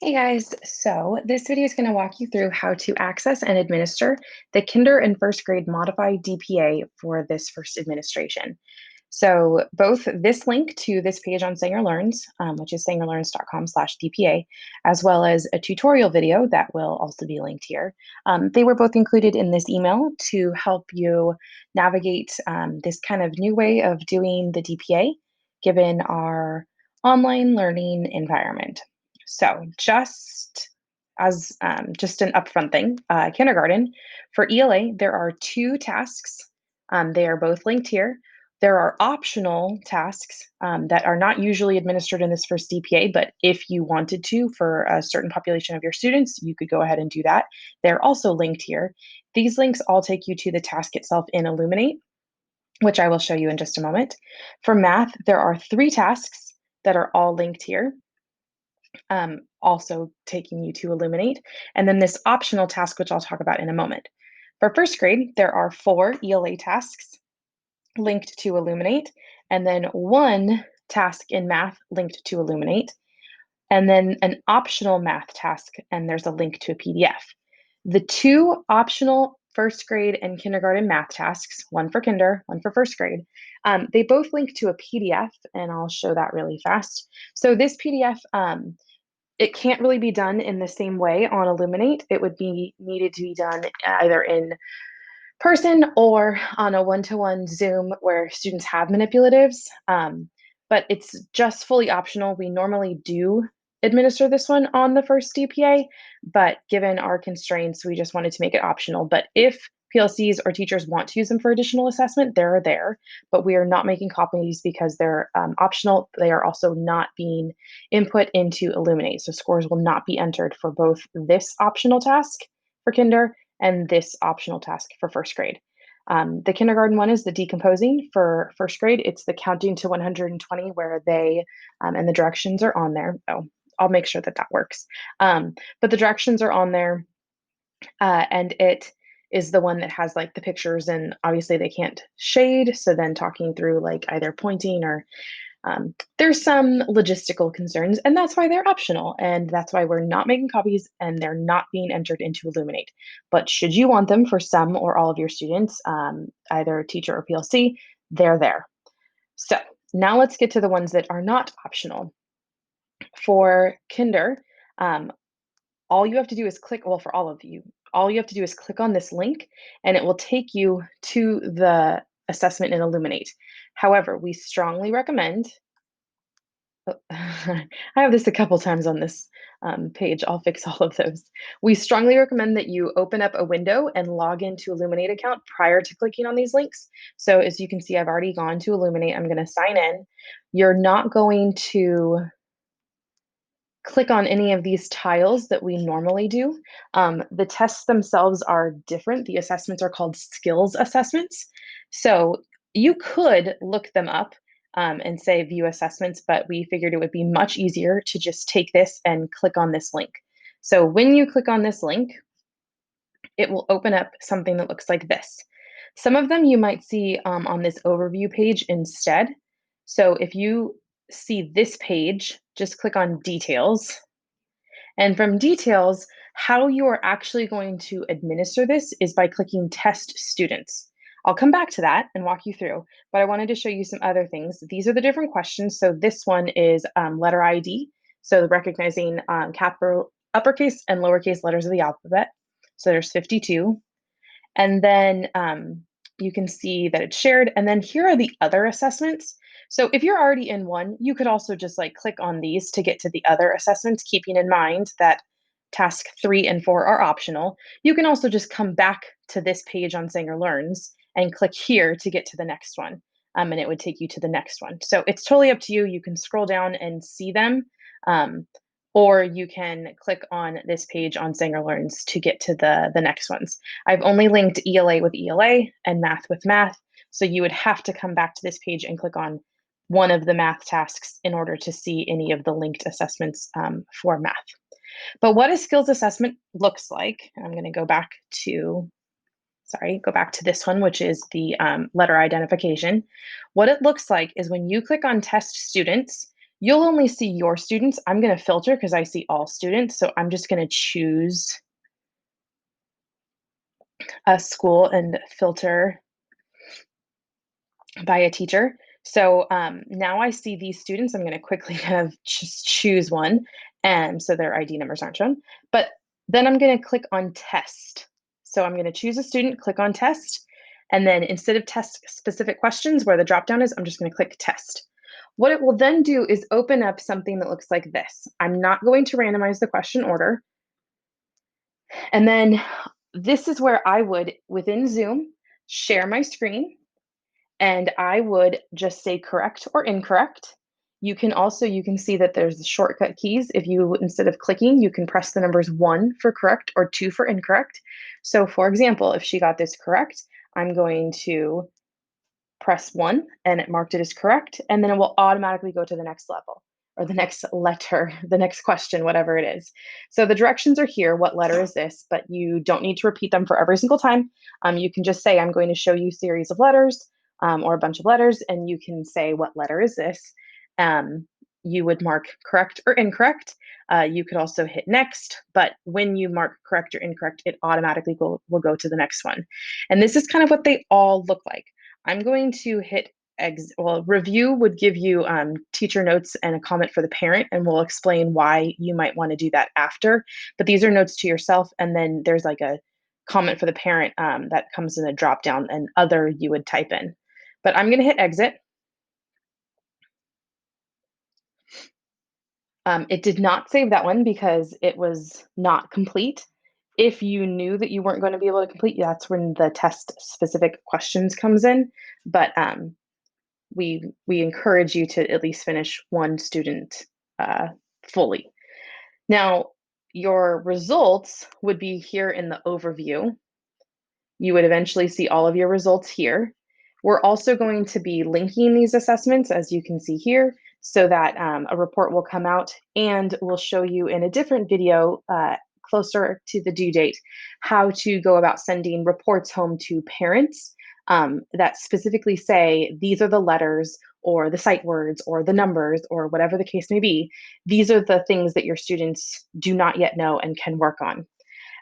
Hey guys, so this video is going to walk you through how to access and administer the kinder and first grade modified DPA for this first administration. So both this link to this page on Sanger Learns, which is sangerlearns.com/DPA, as well as a tutorial video that will also be linked here. They were both included in this email to help you navigate this kind of new way of doing the DPA given our online learning environment. So just an upfront thing, kindergarten, for ELA, there are two tasks. They are both linked here. There are optional tasks that are not usually administered in this first DPA, but if you wanted to for a certain population of your students, you could go ahead and do that. They're also linked here. These links all take you to the task itself in Illuminate, which I will show you in just a moment. For math, there are three tasks that are all linked here, also taking you to Illuminate, and then this optional task, which I'll talk about in a moment. For first grade, there are 4 ELA tasks linked to Illuminate, and then 1 task in math linked to Illuminate, and then an optional math task, and there's a link to a PDF. The 2 optional first grade and kindergarten math tasks, one for kinder, one for first grade, they both link to a PDF, and I'll show that really fast. So this PDF, it can't really be done in the same way on Illuminate. It would be needed to be done either in person or on a one-to-one Zoom where students have manipulatives. But it's just fully optional. We normally do administer this one on the first DPA, but given our constraints, we just wanted to make it optional. But if PLCs or teachers want to use them for additional assessment, they're there, but we are not making copies because they're optional. They are also not being input into Illuminate. So scores will not be entered for both this optional task for kinder and this optional task for first grade. The kindergarten one is the decomposing. For first grade, it's the counting to 120 where they, and the directions are on there. Oh, I'll make sure that that works. But the directions are on there, and it is the one that has like the pictures, and obviously they can't shade. So then talking through like either pointing or there's some logistical concerns, and that's why they're optional, and that's why we're not making copies and they're not being entered into Illuminate. But should you want them for some or all of your students, either teacher or PLC, they're there. So now let's get to the ones that are not optional. For Kinder, um, all you have to do is click, well, for all of you, all you have to do is click on this link and it will take you to the assessment in Illuminate. However, we strongly recommend I have this a couple times on this page. I'll fix all of those. We strongly recommend that you open up a window and log into Illuminate account prior to clicking on these links. So as you can see, I've already gone to Illuminate. I'm going to sign in. You're not going to click on any of these tiles that we normally do. The tests themselves are different. The assessments are called skills assessments. So you could look them up and say view assessments, but we figured it would be much easier to just take this and click on this link. So when you click on this link, it will open up something that looks like this. Some of them you might see on this overview page instead. So if you see this page, just click on details. And from details, how you are actually going to administer this is by clicking test students. I'll come back to that and walk you through, but I wanted to show you some other things. These are the different questions. So this one is letter ID. So recognizing capital, uppercase and lowercase letters of the alphabet. So there's 52. And then you can see that it's shared. And then here are the other assessments. So if you're already in one, you could also just like click on these to get to the other assessments, keeping in mind that task 3 and 4 are optional. You can also just come back to this page on Sanger Learns and click here to get to the next one. And it would take you to the next one. So it's totally up to you. You can scroll down and see them. Or you can click on this page on Sanger Learns to get to the next ones. I've only linked ELA with ELA and math with math, so you would have to come back to this page and click on one of the math tasks in order to see any of the linked assessments for math. But what a skills assessment looks like, I'm going to go back to, go back to this one, which is the letter identification. What it looks like is when you click on test students, You'll only see your students. I'm going to filter because I see all students. So I'm just going to choose a school and filter by a teacher. So now I see these students. I'm going to quickly kind of just choose one. And so their ID numbers aren't shown. But then I'm going to click on test. So I'm going to choose a student, click on test. And then instead of test specific questions where the dropdown is, I'm just going to click test. What it will then do is open up something that looks like this. I'm not going to randomize the question order. And then this is where I would, within Zoom, share my screen and I would just say correct or incorrect. You can see that there's the shortcut keys. If you, instead of clicking, you can press the numbers 1 for correct or 2 for incorrect. So for example, if she got this correct, I'm going to press 1 and it marked it as correct, and then it will automatically go to the next level or the next letter, the next question, whatever it is. So the directions are here. What letter is this? But you don't need to repeat them for every single time. You can just say, I'm going to show you a series of letters or a bunch of letters, and you can say, what letter is this? You would mark correct or incorrect. You could also hit next, but when you mark correct or incorrect, it automatically will go to the next one. And this is kind of what they all look like. I'm going to hit review would give you teacher notes and a comment for the parent, and we'll explain why you might want to do that after. But these are notes to yourself, and then there's like a comment for the parent that comes in a drop down, and other you would type in. But I'm going to hit exit. It did not save that one because it was not complete. If you knew that you weren't going to be able to complete, that's when the test specific questions comes in. But we encourage you to at least finish one student fully. Now, your results would be here in the overview. You would eventually see all of your results here. We're also going to be linking these assessments, as you can see here, so that a report will come out, and we'll show you in a different video closer to the due date how to go about sending reports home to parents that specifically say these are the letters or the sight words or the numbers or whatever the case may be. These are the things that your students do not yet know and can work on.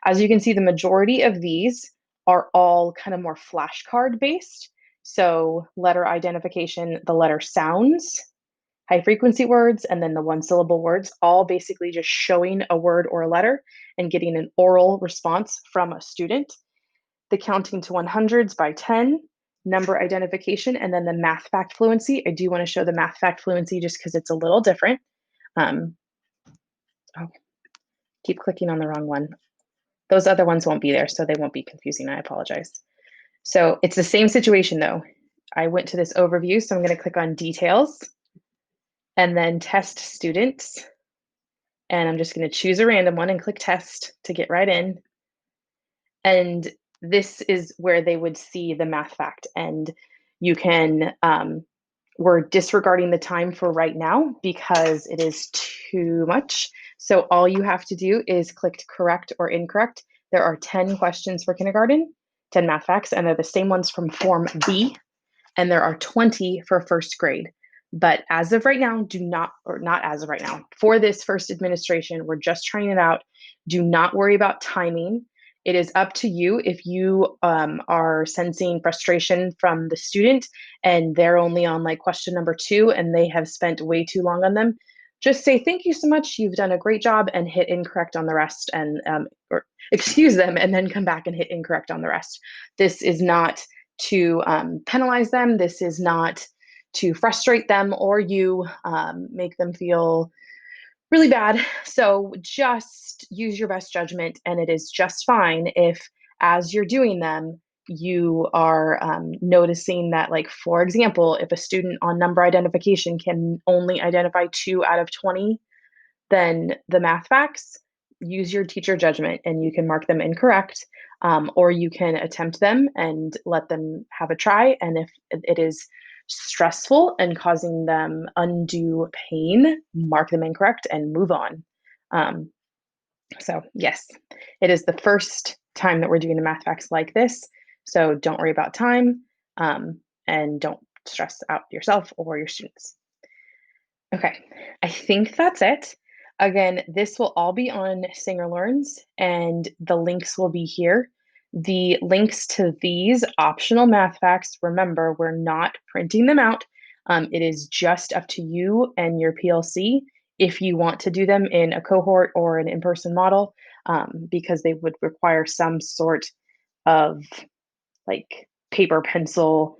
As you can see, the majority of these are all kind of more flashcard based. So letter identification, the letter sounds, high frequency words, and then the one syllable words, all basically just showing a word or a letter and getting an oral response from a student. The counting to 100s by 10, number identification, and then the math fact fluency. I do want to show the math fact fluency just because it's a little different. Oh, keep clicking on the wrong one. Those other ones won't be there, so they won't be confusing. I apologize. So it's the same situation though. I went to this overview, so I'm going to click on details and then test students. And I'm just going to choose a random one and click test to get right in. And this is where they would see the math fact. And you can, we're disregarding the time for right now because it is too much. So all you have to do is click correct or incorrect. There are 10 questions for kindergarten, 10 math facts, and they're the same ones from Form B, and there are 20 for first grade. But as of right now, do not, or not as of right now, for this first administration, we're just trying it out. Do not worry about timing. It is up to you if you are sensing frustration from the student and they're only on like question number 2 and they have spent way too long on them. Just say, thank you so much, you've done a great job, and hit incorrect on the rest, and or excuse them, and then come back and hit incorrect on the rest. This is not to penalize them. This is not to frustrate them or you, make them feel really bad. So just use your best judgment, and it is just fine if, as you're doing them, you are noticing that, like, for example, if a student on number identification can only identify 2 out of 20, then the math facts, use your teacher judgment and you can mark them incorrect, or you can attempt them and let them have a try. And if it is stressful and causing them undue pain, mark them incorrect and move on. So yes, it is the first time that we're doing the math facts like this. So don't worry about time, and don't stress out yourself or your students. Okay, I think that's it. Again, this will all be on Singer Learns, and the links will be here. The links to these optional math facts, remember, we're not printing them out. It is just up to you and your PLC if you want to do them in a cohort or an in-person model, because they would require some sort of like paper, pencil.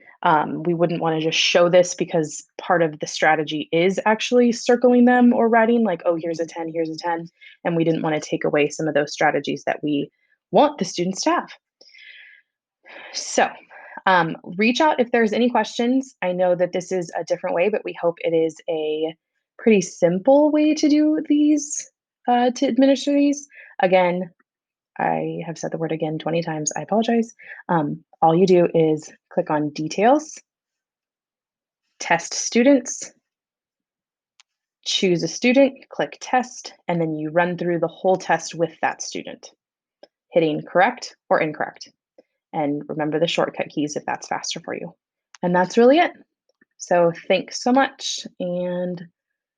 We wouldn't want to just show this because part of the strategy is actually circling them or writing like, oh, here's a 10, here's a 10. And we didn't want to take away some of those strategies that we want the students to have. So reach out if there's any questions. I know that this is a different way, but we hope it is a pretty simple way to do these, to administer these. Again, I have said the word again 20 times. I apologize. All you do is click on details, test students, choose a student, click test, and then you run through the whole test with that student, hitting correct or incorrect. And remember the shortcut keys if that's faster for you. And that's really it. So thanks so much. And